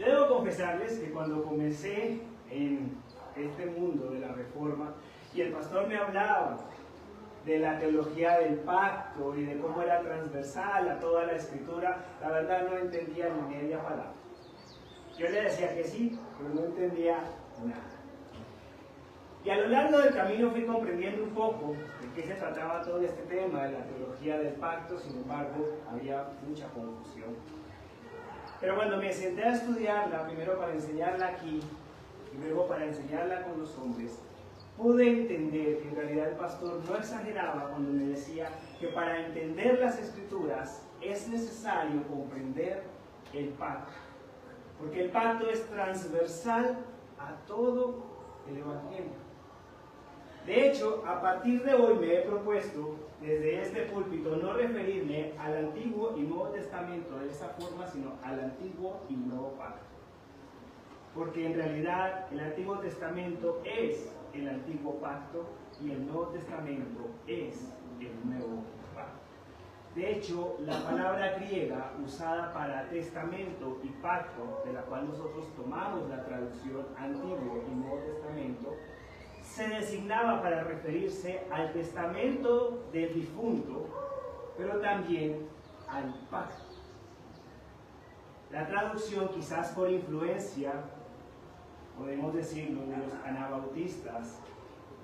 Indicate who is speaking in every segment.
Speaker 1: Yo debo confesarles que cuando comencé en este mundo de la Reforma y el pastor me hablaba de la teología del pacto y de cómo era transversal a toda la escritura, la verdad no entendía ni media palabra. Yo le decía que sí, pero no entendía nada. Y a lo largo del camino fui comprendiendo un poco de qué se trataba todo este tema de la teología del pacto. Sin embargo, había mucha confusión. Pero cuando me senté a estudiarla, primero para enseñarla aquí y luego para enseñarla con los hombres, pude entender que en realidad el pastor no exageraba cuando me decía que para entender las Escrituras es necesario comprender el pacto, porque el pacto es transversal a todo el Evangelio. De hecho, a partir de hoy me he propuesto desde este púlpito no referirme al Antiguo y Nuevo Testamento de esa forma, sino al Antiguo y Nuevo Pacto, porque en realidad el Antiguo Testamento es el Antiguo Pacto y el Nuevo Testamento es el Nuevo Pacto. De hecho, la palabra griega usada para testamento y pacto, de la cual nosotros tomamos la traducción Antiguo y Nuevo Testamento, se designaba para referirse al testamento del difunto, pero también al pacto. La traducción, quizás por influencia, podemos decirlo, de los anabautistas,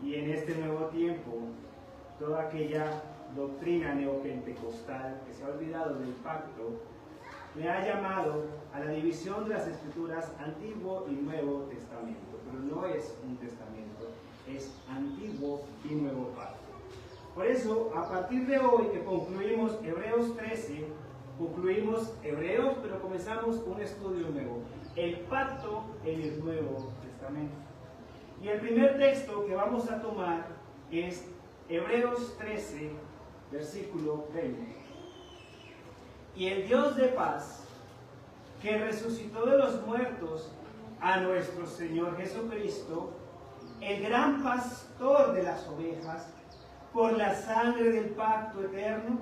Speaker 1: y en este nuevo tiempo, toda aquella doctrina neopentecostal que se ha olvidado del pacto, le ha llamado a la división de las Escrituras Antiguo y Nuevo Testamento, pero no es un testamento, es Antiguo y Nuevo Pacto. Por eso, a partir de hoy que concluimos Hebreos 13, concluimos Hebreos, pero comenzamos un estudio nuevo, el pacto en el Nuevo Testamento. Y el primer texto que vamos a tomar es Hebreos 13, versículo 20. Y el Dios de paz, que resucitó de los muertos a nuestro Señor Jesucristo, el gran pastor de las ovejas, por la sangre del pacto eterno,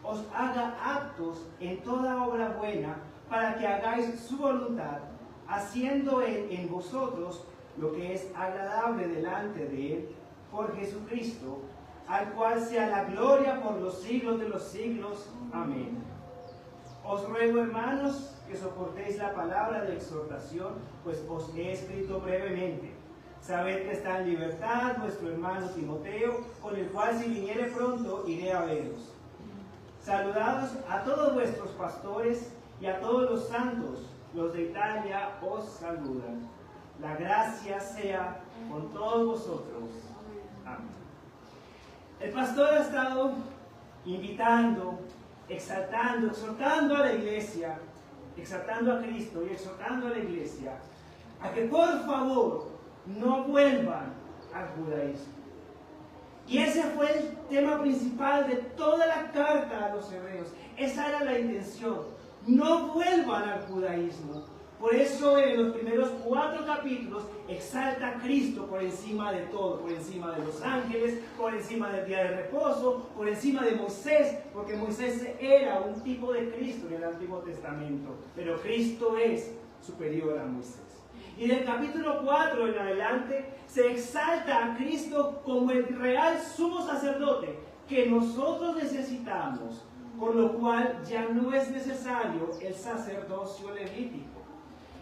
Speaker 1: os haga aptos en toda obra buena, para que hagáis su voluntad, haciendo Él en vosotros lo que es agradable delante de Él, por Jesucristo, al cual sea la gloria por los siglos de los siglos. Amén. Os ruego, hermanos, que soportéis la palabra de exhortación, pues os he escrito brevemente. Sabed que está en libertad nuestro hermano Timoteo, con el cual si viniere pronto iré a veros. Saludados a todos vuestros pastores y a todos los santos. Los de Italia os saludan. La gracia sea con todos vosotros. Amén. El pastor ha estado invitando, exaltando, exhortando a la iglesia, exaltando a Cristo y exhortando a la iglesia a que por favor no vuelvan al judaísmo. Y ese fue el tema principal de toda la carta a los hebreos. Esa era la intención. No vuelvan al judaísmo. Por eso en los primeros 4 capítulos exalta a Cristo por encima de todo, por encima de los ángeles, por encima del día de reposo, por encima de Moisés, porque Moisés era un tipo de Cristo en el Antiguo Testamento, pero Cristo es superior a Moisés. Y del capítulo 4 en adelante se exalta a Cristo como el real sumo sacerdote que nosotros necesitamos, por lo cual ya no es necesario el sacerdocio levítico.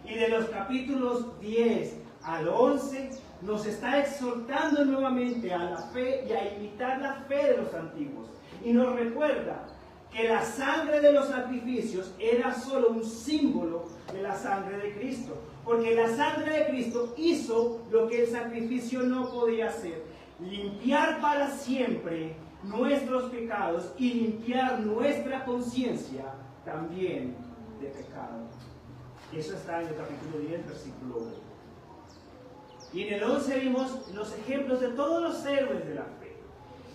Speaker 1: Y de los capítulos 10 al 11 nos está exhortando nuevamente a la fe y a imitar la fe de los antiguos. Y nos recuerda que la sangre de los sacrificios era solo un símbolo de la sangre de Cristo. Porque la sangre de Cristo hizo lo que el sacrificio no podía hacer: limpiar para siempre nuestros pecados y limpiar nuestra conciencia también de pecado. Eso está en el capítulo 10, versículo 1. Y en el 11 vimos los ejemplos de todos los héroes de la fe.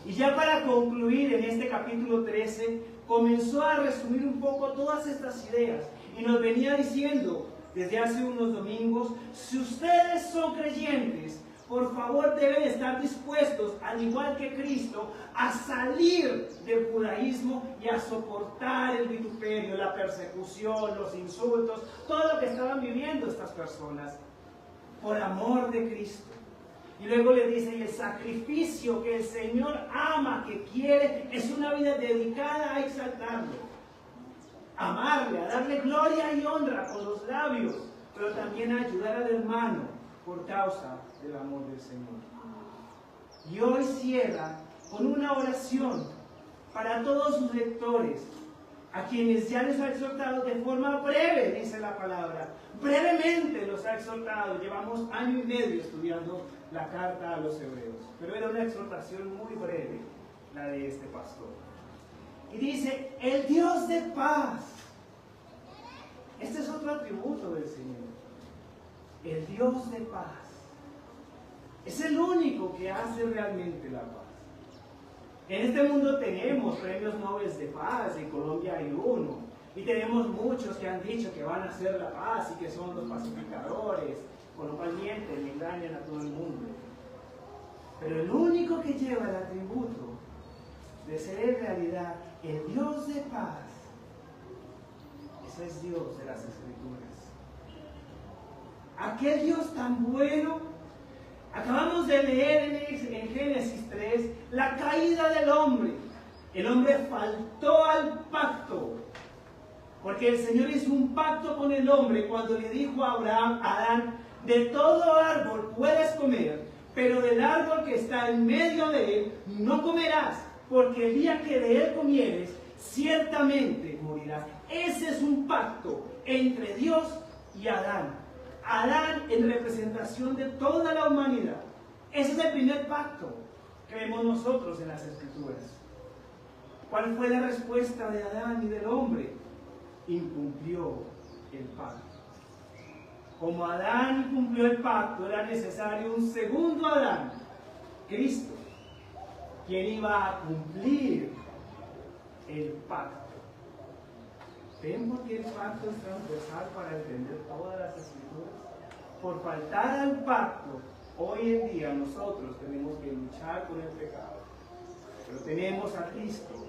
Speaker 1: Y ya para concluir en este capítulo 13, comenzó a resumir un poco todas estas ideas. Y nos venía diciendo desde hace unos domingos: si ustedes son creyentes, por favor deben estar dispuestos, al igual que Cristo, a salir del judaísmo y a soportar el vituperio, la persecución, los insultos, todo lo que estaban viviendo estas personas, por amor de Cristo. Y luego le dice, y el sacrificio que el Señor ama, que quiere, es una vida dedicada a exaltarlo, a amarle, a darle gloria y honra con los labios, pero también a ayudar al hermano por causa del amor del Señor. Y hoy cierra con una oración para todos sus lectores, a quienes ya les ha exhortado de forma breve, dice la palabra. Brevemente los ha exhortado. Llevamos año y medio estudiando la carta a los hebreos, pero era una exhortación muy breve, la de este pastor. Y dice, el Dios de paz. Este es otro atributo del Señor. El Dios de paz. Es el único que hace realmente la paz. En este mundo tenemos premios Nobel de paz, en Colombia hay uno, y tenemos muchos que han dicho que van a hacer la paz y que son los pacificadores, con lo cual mienten y engañan a todo el mundo. Pero el único que lleva el atributo de ser en realidad el Dios de paz, ese es Dios de las Escrituras. Aquel Dios tan bueno. Acabamos de leer en Génesis 3 la caída del hombre. El hombre faltó al pacto, porque el Señor hizo un pacto con el hombre cuando le dijo a Adán, de todo árbol puedes comer, pero del árbol que está en medio de él no comerás, porque el día que de él comieres, ciertamente morirás. Ese es un pacto entre Dios y Adán. Adán en representación de toda la humanidad. Ese es el primer pacto que vemos nosotros en las Escrituras. ¿Cuál fue la respuesta de Adán y del hombre? Incumplió el pacto. Como Adán incumplió el pacto, era necesario un segundo Adán, Cristo, quien iba a cumplir el pacto. ¿Ven por qué el pacto es transversal para entender todas las Escrituras? Por faltar al pacto, hoy en día nosotros tenemos que luchar con el pecado. Pero tenemos a Cristo,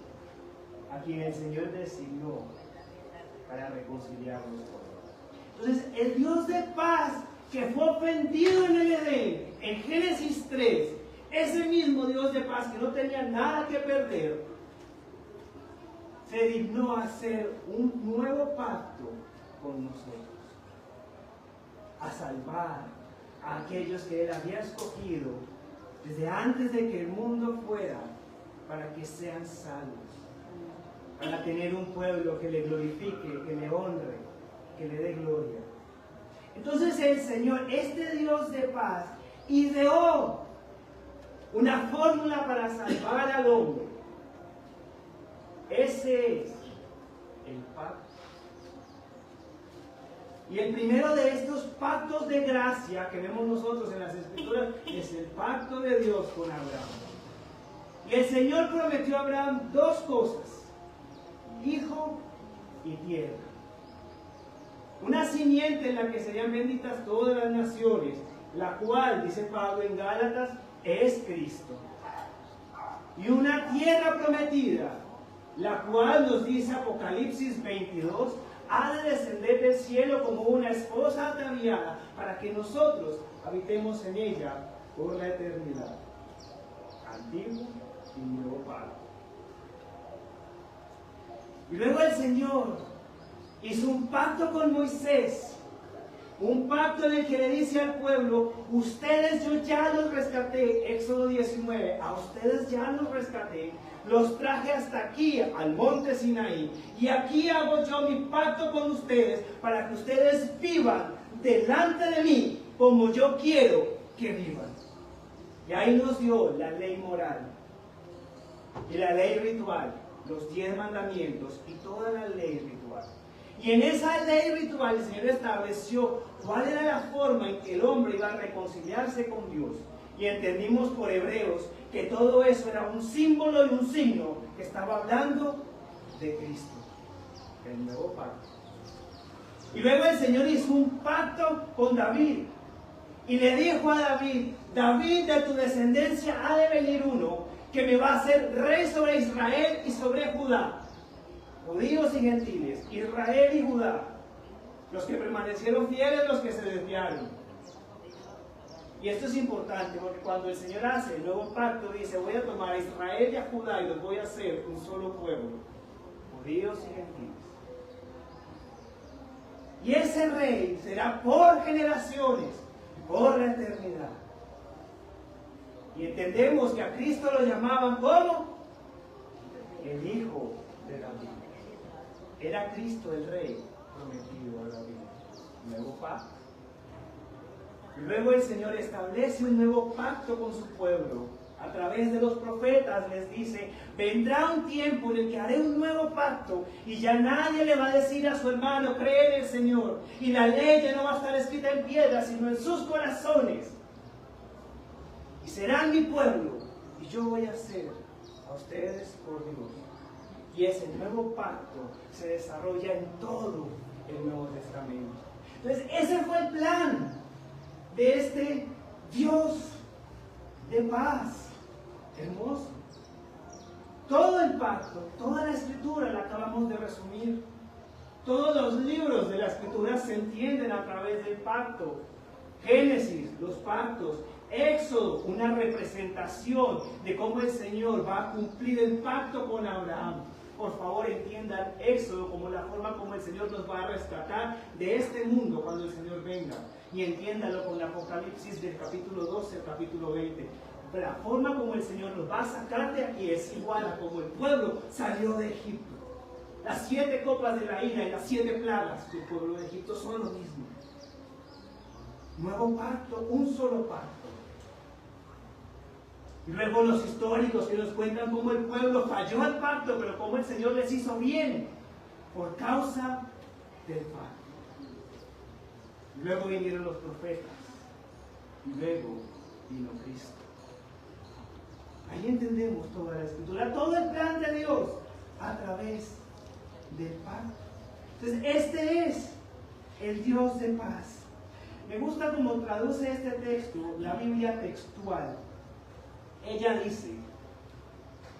Speaker 1: a quien el Señor designó para reconciliarnos todos. Entonces, el Dios de paz que fue ofendido en el Edén, en Génesis 3, ese mismo Dios de paz que no tenía nada que perder, se dignó a hacer un nuevo pacto con nosotros, a salvar a aquellos que Él había escogido desde antes de que el mundo fuera, para que sean salvos, para tener un pueblo que le glorifique, que le honre, que le dé gloria. Entonces el Señor, este Dios de paz, ideó una fórmula para salvar al hombre. Ese es el pacto. Y el primero de estos pactos de gracia que vemos nosotros en las Escrituras es el pacto de Dios con Abraham. Y el Señor prometió a Abraham dos cosas: hijo y tierra. Una simiente en la que serían benditas todas las naciones, la cual, dice Pablo en Gálatas, es Cristo. Y una tierra prometida, la cual nos dice Apocalipsis 22, ha de descender del cielo como una esposa ataviada, para que nosotros habitemos en ella por la eternidad. Antiguo y nuevo pacto. Y luego el Señor hizo un pacto con Moisés, un pacto en el que le dice al pueblo: ustedes yo ya los rescaté, Éxodo 19, a ustedes ya los rescaté, los traje hasta aquí, al monte Sinaí, y aquí hago yo mi pacto con ustedes, para que ustedes vivan delante de mí, como yo quiero que vivan. Y ahí nos dio la ley moral, y la ley ritual, los 10 mandamientos, y toda la ley ritual. Y en esa ley ritual el Señor estableció cuál era la forma en que el hombre iba a reconciliarse con Dios. Y entendimos por Hebreos que todo eso era un símbolo y un signo que estaba hablando de Cristo, el nuevo pacto. Y luego el Señor hizo un pacto con David. Y le dijo a David, David, de tu descendencia ha de venir uno que me va a hacer rey sobre Israel y sobre Judá. Judíos y gentiles, Israel y Judá, los que permanecieron fieles, los que se desviaron. Y esto es importante porque cuando el Señor hace el nuevo pacto, dice, voy a tomar a Israel y a Judá y los voy a hacer un solo pueblo, judíos y gentiles. Y ese rey será por generaciones, por la eternidad. Y entendemos que a Cristo lo llamaban como el Hijo de David. Era Cristo el Rey prometido a David. Nuevo pacto. Luego el Señor establece un nuevo pacto con su pueblo. A través de los profetas les dice, vendrá un tiempo en el que haré un nuevo pacto y ya nadie le va a decir a su hermano, cree en el Señor. Y la ley ya no va a estar escrita en piedra, sino en sus corazones. Y serán mi pueblo y yo voy a ser a ustedes por Dios. Y ese nuevo pacto se desarrolla en todo el Nuevo Testamento. Entonces ese fue el plan de este Dios de paz. Hermoso. Todo el pacto, toda la escritura la acabamos de resumir. Todos los libros de la escritura se entienden a través del pacto. Génesis, los pactos. Éxodo, una representación de cómo el Señor va a cumplir el pacto con Abraham. Por favor, entiendan Éxodo como la forma como el Señor nos va a rescatar de este mundo cuando el Señor venga. Y entiéndalo con el Apocalipsis del capítulo 12 al capítulo 20. La forma como el Señor nos va a sacar de aquí es igual a como el pueblo salió de Egipto. Las 7 copas de la ira y las 7 plagas del pueblo de Egipto son lo mismo. Nuevo pacto, un solo pacto. Y luego los históricos que nos cuentan cómo el pueblo falló al pacto, pero cómo el Señor les hizo bien por causa del pacto. Y luego vinieron los profetas. Y luego vino Cristo. Ahí entendemos toda la escritura, todo el plan de Dios a través del pacto. Entonces, este es el Dios de paz. Me gusta cómo traduce este texto la Biblia textual. Ella dice,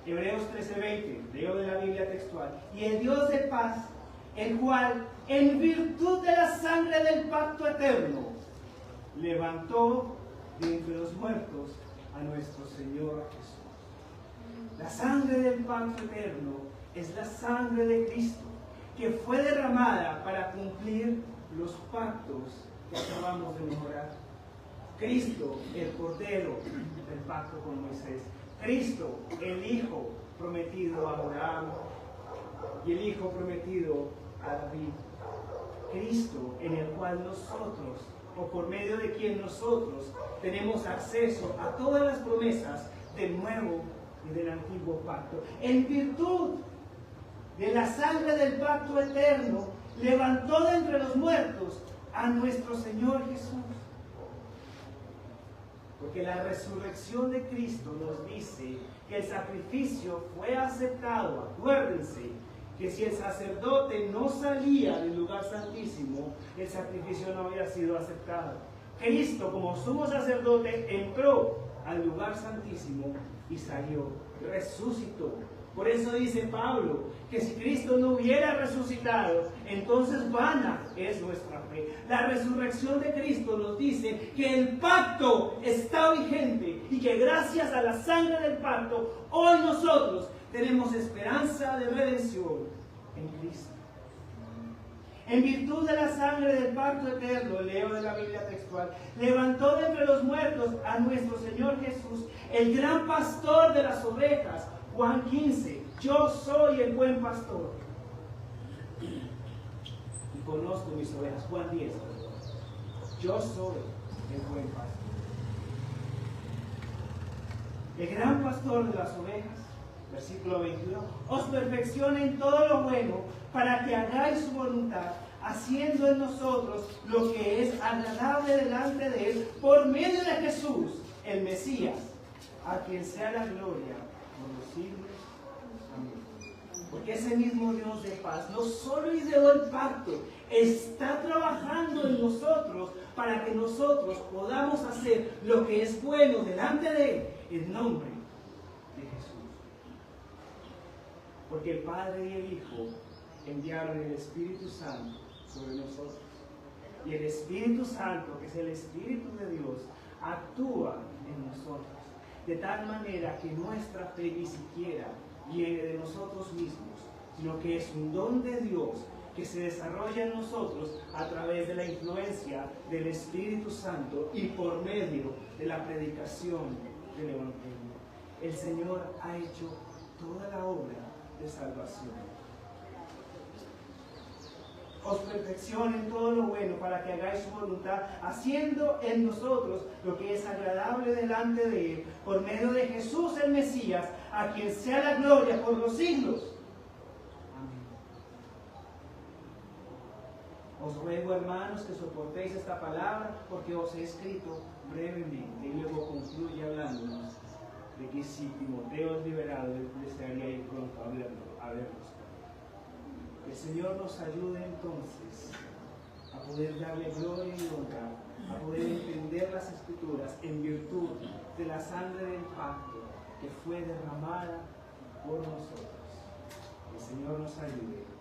Speaker 1: Hebreos 13:20, leo de la Biblia textual, y el Dios de paz, el cual, en virtud de la sangre del pacto eterno, levantó de entre los muertos a nuestro Señor Jesús. La sangre del pacto eterno es la sangre de Cristo, que fue derramada para cumplir los pactos que acabamos de mejorar. Cristo, el Cordero del pacto con Moisés. Cristo, el Hijo prometido a Abraham y el Hijo prometido a David. Cristo, en el cual nosotros, o por medio de quien nosotros tenemos acceso a todas las promesas del nuevo y del antiguo pacto. En virtud de la sangre del pacto eterno, levantó de entre los muertos a nuestro Señor Jesús. Porque la resurrección de Cristo nos dice que el sacrificio fue aceptado. Acuérdense que si el sacerdote no salía del lugar santísimo, el sacrificio no había sido aceptado. Cristo, como sumo sacerdote, entró al lugar santísimo y salió, resucitó. Por eso dice Pablo que si Cristo no hubiera resucitado, entonces vana es nuestra fe. La resurrección de Cristo nos dice que el pacto está vigente y que gracias a la sangre del pacto, hoy nosotros tenemos esperanza de redención en Cristo. En virtud de la sangre del pacto eterno, leo de la Biblia textual, levantó de entre los muertos a nuestro Señor Jesús, el gran pastor de las ovejas. Juan 15, yo soy el buen pastor y conozco mis ovejas. Juan 10, yo soy el buen pastor. El gran pastor de las ovejas, versículo 21, os perfecciona en todo lo bueno para que hagáis su voluntad, haciendo en nosotros lo que es agradable delante de Él, por medio de Jesús, el Mesías, a quien sea la gloria por los siglos. Amén. Porque ese mismo Dios de paz no solo ideó el pacto, está trabajando en nosotros para que nosotros podamos hacer lo que es bueno delante de Él en nombre de Jesús. Porque el Padre y el Hijo enviaron el Espíritu Santo sobre nosotros. Y el Espíritu Santo, que es el Espíritu de Dios, actúa en nosotros. De tal manera que nuestra fe ni siquiera viene de nosotros mismos, sino que es un don de Dios que se desarrolla en nosotros a través de la influencia del Espíritu Santo y por medio de la predicación del Evangelio. El Señor ha hecho toda la obra de salvación. Os perfeccione en todo lo bueno para que hagáis su voluntad, haciendo en nosotros lo que es agradable delante de Él, por medio de Jesús el Mesías, a quien sea la gloria por los siglos. Amén. Os ruego, hermanos, que soportéis esta palabra, porque os he escrito brevemente. Y luego concluye hablándonos de que si Timoteo es liberado, él desearía ir pronto a verlos. Que el Señor nos ayude entonces a poder darle gloria y honra, a poder entender las Escrituras en virtud de la sangre del pacto que fue derramada por nosotros. Que el Señor nos ayude.